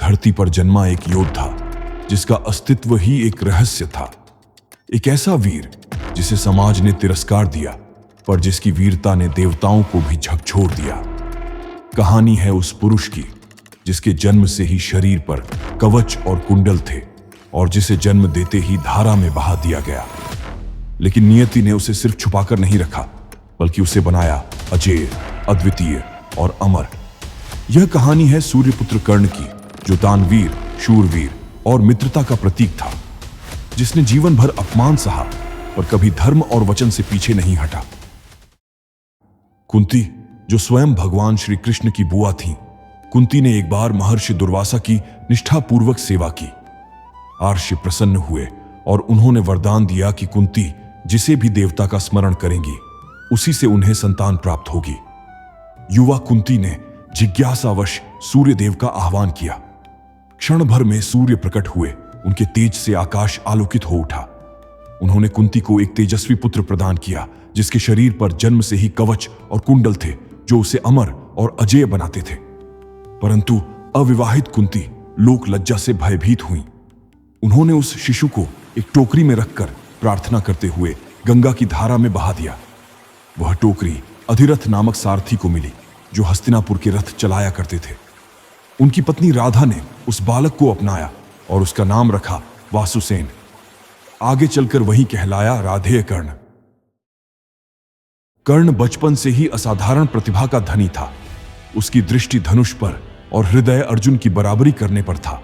धरती पर जन्मा एक योद्धा जिसका अस्तित्व ही एक रहस्य था। एक ऐसा वीर जिसे समाज ने तिरस्कार दिया, पर जिसकी वीरता ने देवताओं को भी झकझोर दिया। कहानी है उस पुरुष की जिसके जन्म से ही शरीर पर कवच और कुंडल थे और जिसे जन्म देते ही धारा में बहा दिया गया। लेकिन नियति ने उसे सिर्फ छुपाकर नहीं रखा, बल्कि उसे बनाया अजेय, अद्वितीय और अमर। यह कहानी है सूर्यपुत्र कर्ण की, जो दानवीर, शूरवीर और मित्रता का प्रतीक था, जिसने जीवन भर अपमान सहा पर कभी धर्म और वचन से पीछे नहीं हटा। कुंती, जो स्वयं भगवान श्री कृष्ण की बुआ थीं, कुंती ने एक बार महर्षि दुर्वासा की निष्ठापूर्वक सेवा की। आर्षि प्रसन्न हुए और उन्होंने वरदान दिया कि कुंती जिसे भी देवता का स्मरण करेंगी, उसी से उन्हें संतान प्राप्त होगी। युवा कुंती ने जिज्ञासावश सूर्य देव का आह्वान किया। क्षण भर में सूर्य प्रकट हुए, उनके तेज से आकाश आलोकित हो उठा। उन्होंने कुंती को एक तेजस्वी पुत्र प्रदान किया, जिसके शरीर पर जन्म से ही कवच और कुंडल थे, जो उसे अमर और अजेय बनाते थे। परंतु अविवाहित कुंती लोक लज्जा से भयभीत हुई। उन्होंने उस शिशु को एक टोकरी में रखकर प्रार्थना करते हुए गंगा की धारा में बहा दिया। वह टोकरी अधिरथ नामक सारथी को मिली, जो हस्तिनापुर के रथ चलाया करते थे। उनकी पत्नी राधा ने उस बालक को अपनाया और उसका नाम रखा वासुसेन। आगे चलकर वही कहलाया राधेय कर्ण। कर्ण बचपन से ही असाधारण प्रतिभा का धनी था। उसकी दृष्टि धनुष पर और हृदय अर्जुन की बराबरी करने पर था,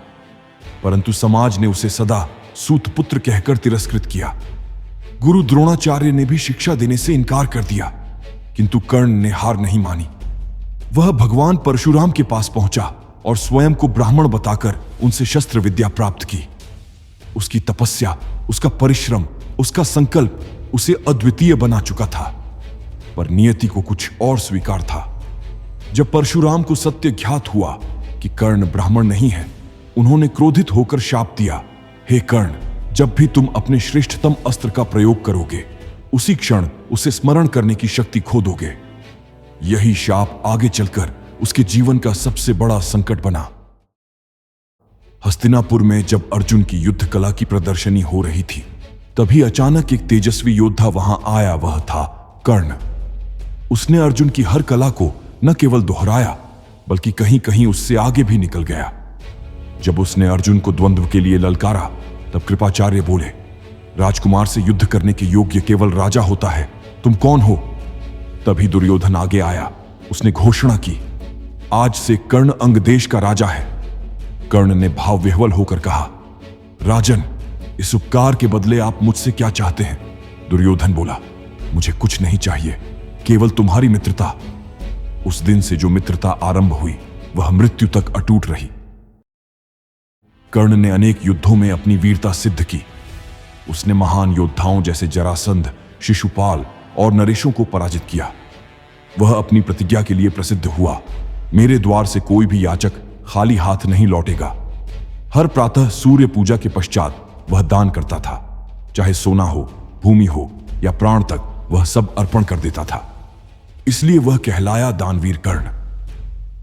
परंतु समाज ने उसे सदा सूतपुत्र कहकर तिरस्कृत किया। गुरु द्रोणाचार्य ने भी शिक्षा देने से इनकार कर दिया, किंतु कर्ण ने हार नहीं मानी। वह भगवान परशुराम के पास पहुंचा और स्वयं को ब्राह्मण बताकर उनसे शस्त्र विद्या प्राप्त की। उसकी तपस्या, उसका परिश्रम, उसका संकल्प उसे अद्वितीय बना चुका था, पर नियति को कुछ और स्वीकार था। जब परशुराम को सत्य ज्ञात हुआ कि कर्ण ब्राह्मण नहीं है, उन्होंने क्रोधित होकर शाप दिया, हे कर्ण, जब भी तुम अपने श्रेष्ठतम अस्त्र का प्रयोग करोगे, उसी क्षण उसे स्मरण करने की शक्ति खो दोगे। यही शाप आगे चलकर उसके जीवन का सबसे बड़ा संकट बना। हस्तिनापुर में जब अर्जुन की युद्ध कला की प्रदर्शनी हो रही थी, तभी अचानक एक तेजस्वी योद्धा वहां आया। वह था कर्ण। उसने अर्जुन की हर कला को न केवल दोहराया, बल्कि कहीं कहीं उससे आगे भी निकल गया। जब उसने अर्जुन को द्वंद्व के लिए ललकारा, तब कृपाचार्य बोले, राजकुमार से युद्ध करने के योग्य केवल राजा होता है, तुम कौन हो? तभी दुर्योधन आगे आया। उसने घोषणा की, आज से कर्ण अंग देश का राजा है। कर्ण ने भाव विह्वल होकर कहा, राजन, इस उपकार के बदले आप मुझसे क्या चाहते हैं? दुर्योधन बोला, मुझे कुछ नहीं चाहिए, केवल तुम्हारी मित्रता। उस दिन से जो मित्रता आरंभ हुई, वह मृत्यु तक अटूट रही। कर्ण ने अनेक युद्धों में अपनी वीरता सिद्ध की। उसने महान योद्धाओं जैसे जरासंध, शिशुपाल और नरेशों को पराजित किया। वह अपनी प्रतिज्ञा के लिए प्रसिद्ध हुआ, मेरे द्वार से कोई भी याचक खाली हाथ नहीं लौटेगा। हर प्रातः सूर्य पूजा के पश्चात वह दान करता था। चाहे सोना हो, भूमि हो या प्राण तक, वह सब अर्पण कर देता था। इसलिए वह कहलाया दानवीर कर्ण।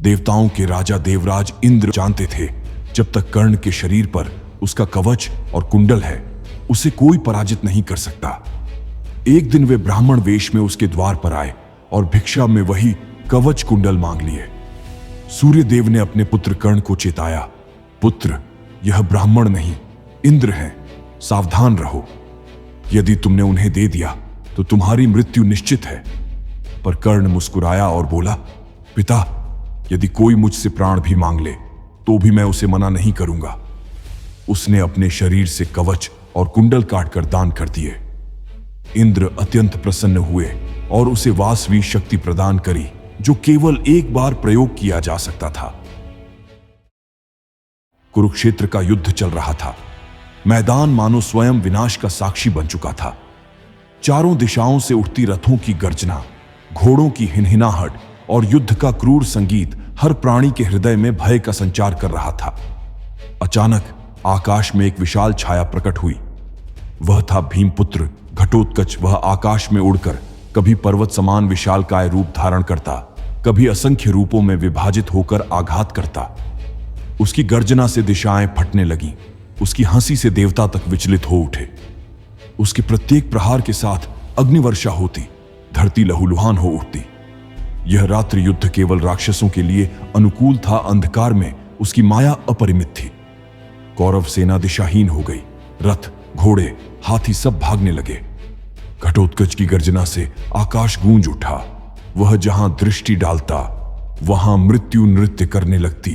देवताओं के राजा देवराज इंद्र जानते थे, जब तक कर्ण के शरीर पर उसका कवच और कुंडल है, उसे कोई पराजित नहीं कर सकता। एक दिन वे ब्राह्मण वेश में उसके द्वार पर आए और भिक्षा में वही कवच कुंडल मांग लिए। सूर्यदेव ने अपने पुत्र कर्ण को चेताया, पुत्र, यह ब्राह्मण नहीं, इंद्र हैं, सावधान रहो। यदि तुमने उन्हें दे दिया तो तुम्हारी मृत्यु निश्चित है। पर कर्ण मुस्कुराया और बोला, पिता, यदि कोई मुझसे प्राण भी मांग ले तो भी मैं उसे मना नहीं करूंगा। उसने अपने शरीर से कवच और कुंडल काटकर दान कर दिए। इंद्र अत्यंत प्रसन्न हुए और उसे वासवी शक्ति प्रदान करी, जो केवल एक बार प्रयोग किया जा सकता था। कुरुक्षेत्र का युद्ध चल रहा था। मैदान मानो स्वयं विनाश का साक्षी बन चुका था। चारों दिशाओं से उठती रथों की गर्जना, घोड़ों की हिनहिनाहट और युद्ध का क्रूर संगीत हर प्राणी के हृदय में भय का संचार कर रहा था। अचानक आकाश में एक विशाल छाया प्रकट हुई। वह था भीमपुत्र घटोत्कच। वह आकाश में उड़कर कभी पर्वत समान विशालकाय रूप धारण करता, कभी असंख्य रूपों में विभाजित होकर आघात करता। उसकी गर्जना से दिशाएं फटने लगीं, उसकी हंसी से देवता तक विचलित हो उठे। उसके प्रत्येक प्रहार के साथ अग्निवर्षा होती, धरती लहूलुहान हो उठती। यह रात्रि युद्ध केवल राक्षसों के लिए अनुकूल था, अंधकार में उसकी माया अपरिमित थी। कौरव सेना दिशाहीन हो गई, रथ, घोड़े, हाथी सब भागने लगे। घटोत्कच की गर्जना से आकाश गूंज उठा। वह जहां दृष्टि डालता वहां मृत्यु नृत्य करने लगती।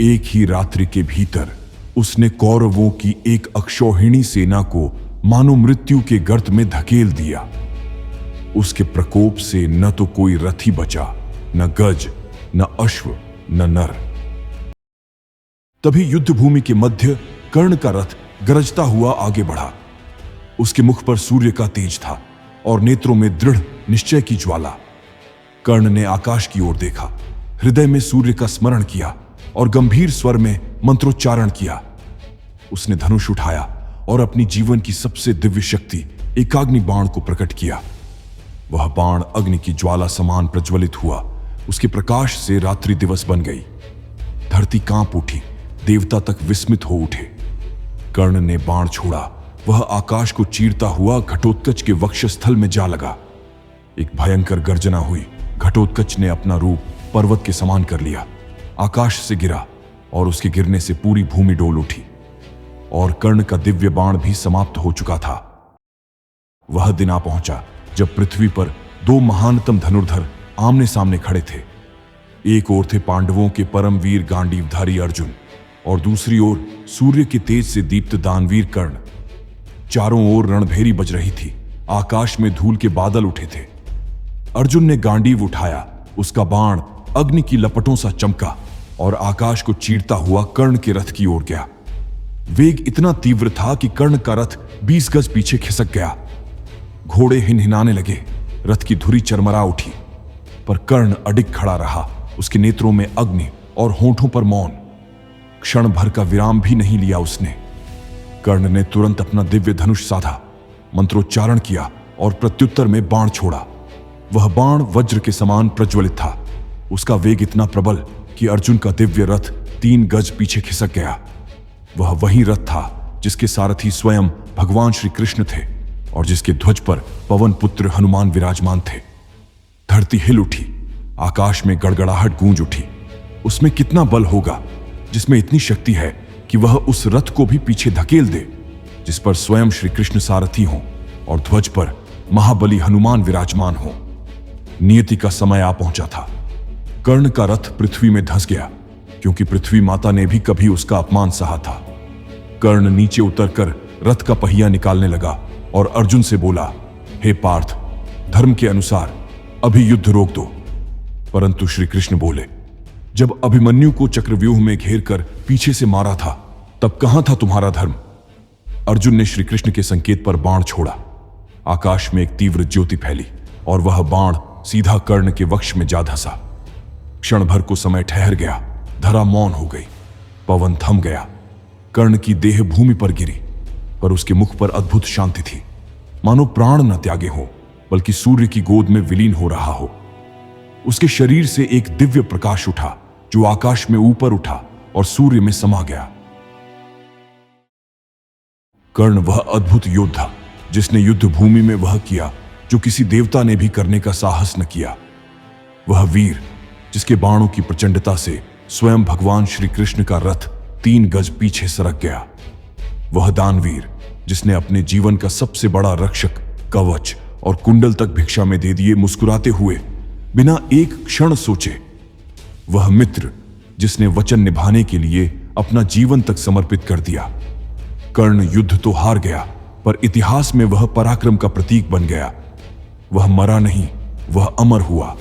एक ही रात्रि के भीतर उसने कौरवों की एक अक्षौहिणी सेना को मानो मृत्यु के गर्त में धकेल दिया। उसके प्रकोप से न तो कोई रथी बचा, न गज, न अश्व, न नर। तभी युद्ध भूमि के मध्य कर्ण का रथ गरजता हुआ आगे बढ़ा। उसके मुख पर सूर्य का तेज था और नेत्रों में दृढ़ निश्चय की ज्वाला। कर्ण ने आकाश की ओर देखा, हृदय में सूर्य का स्मरण किया और गंभीर स्वर में मंत्रोच्चारण किया। उसने धनुष उठाया और अपनी जीवन की सबसे दिव्य शक्ति एकाग्नि बाण को प्रकट किया। वह बाण अग्नि की ज्वाला समान प्रज्वलित हुआ। उसके प्रकाश से रात्रि दिवस बन गई। धरती कांप उठी, देवता तक विस्मित हो उठे। कर्ण ने बाण छोड़ा, वह आकाश को चीरता हुआ घटोत्कच के वक्षस्थल में जा लगा। एक भयंकर गर्जना हुई। घटोत्कच ने अपना रूप पर्वत के समान कर लिया, आकाश से गिरा और उसके गिरने से पूरी भूमि डोल उठी। और कर्ण का दिव्य बाण भी समाप्त हो चुका था। वह दिन आ पहुंचा जब पृथ्वी पर दो महानतम धनुर्धर आमने सामने खड़े थे। एक ओर थे पांडवों के परम वीर गांडीवधारी अर्जुन और दूसरी ओर सूर्य के तेज से दीप्त दानवीर कर्ण। चारों ओर रणभेरी बज रही थी, आकाश में धूल के बादल उठे थे। अर्जुन ने गांडीव उठाया, उसका बाण अग्नि की लपटों सा चमका और आकाश को चीरता हुआ कर्ण के रथ की ओर गया। वेग इतना तीव्र था कि कर्ण का रथ 20 गज पीछे खिसक गया। घोड़े हिनहिनाने लगे, रथ की धुरी चरमरा उठी, पर कर्ण अडिग खड़ा रहा। उसके नेत्रों में अग्नि और होंठों पर मौन। क्षण भर का विराम भी नहीं लिया उसने। कर्ण ने तुरंत अपना दिव्य धनुष साधा, मंत्रोच्चारण किया और प्रत्युत्तर में बाण छोड़ा। वह बाण वज्र के समान प्रज्वलित था। उसका वेग इतना प्रबल कि अर्जुन का दिव्य रथ 3 गज पीछे खिसक गया। वह वही रथ था जिसके सारथी स्वयं भगवान श्री कृष्ण थे और जिसके ध्वज पर पवन पुत्र हनुमान विराजमान थे। धरती हिल उठी, आकाश में गड़गड़ाहट गूंज उठी। उसमें कितना बल होगा जिसमें इतनी शक्ति है कि वह उस रथ को भी पीछे धकेल दे जिस पर स्वयं श्री कृष्ण सारथी हों और ध्वज पर महाबली हनुमान विराजमान हों। नियति का समय आ पहुंचा था। कर्ण का रथ पृथ्वी में धंस गया क्योंकि पृथ्वी माता ने भी कभी उसका अपमान सहा था। कर्ण नीचे उतरकर रथ का पहिया निकालने लगा और अर्जुन से बोला, हे पार्थ, धर्म के अनुसार अभी युद्ध रोक दो। परंतु श्री कृष्ण बोले, जब अभिमन्यु को चक्रव्यूह में घेर कर पीछे से मारा था तब कहां था तुम्हारा धर्म? अर्जुन ने श्री कृष्ण के संकेत पर बाण छोड़ा। आकाश में एक तीव्र ज्योति फैली और वह बाण सीधा कर्ण के वक्ष में जा धंसा। क्षण भर को समय ठहर गया, धरा मौन हो गई, पवन थम गया। कर्ण की देह भूमि पर गिरी, पर उसके मुख पर अद्भुत शांति थी, मानो प्राण न त्यागे हो बल्कि सूर्य की गोद में विलीन हो रहा हो। उसके शरीर से एक दिव्य प्रकाश उठा जो आकाश में ऊपर उठा और सूर्य में समा गया। कर्ण वह अद्भुत योद्धा जिसने युद्ध भूमि में वह किया जो किसी देवता ने भी करने का साहस न किया। वह वीर जिसके बाणों की प्रचंडता से स्वयं भगवान श्री कृष्ण का रथ 3 गज पीछे सरक गया। वह दानवीर जिसने अपने जीवन का सबसे बड़ा रक्षक, कवच और कुंडल तक भिक्षा में दे दिए मुस्कुराते हुए, बिना एक क्षण सोचे। वह मित्र जिसने वचन निभाने के लिए अपना जीवन तक समर्पित कर दिया। कर्ण युद्ध तो हार गया, पर इतिहास में वह पराक्रम का प्रतीक बन गया। वह मरा नहीं, वह अमर हुआ।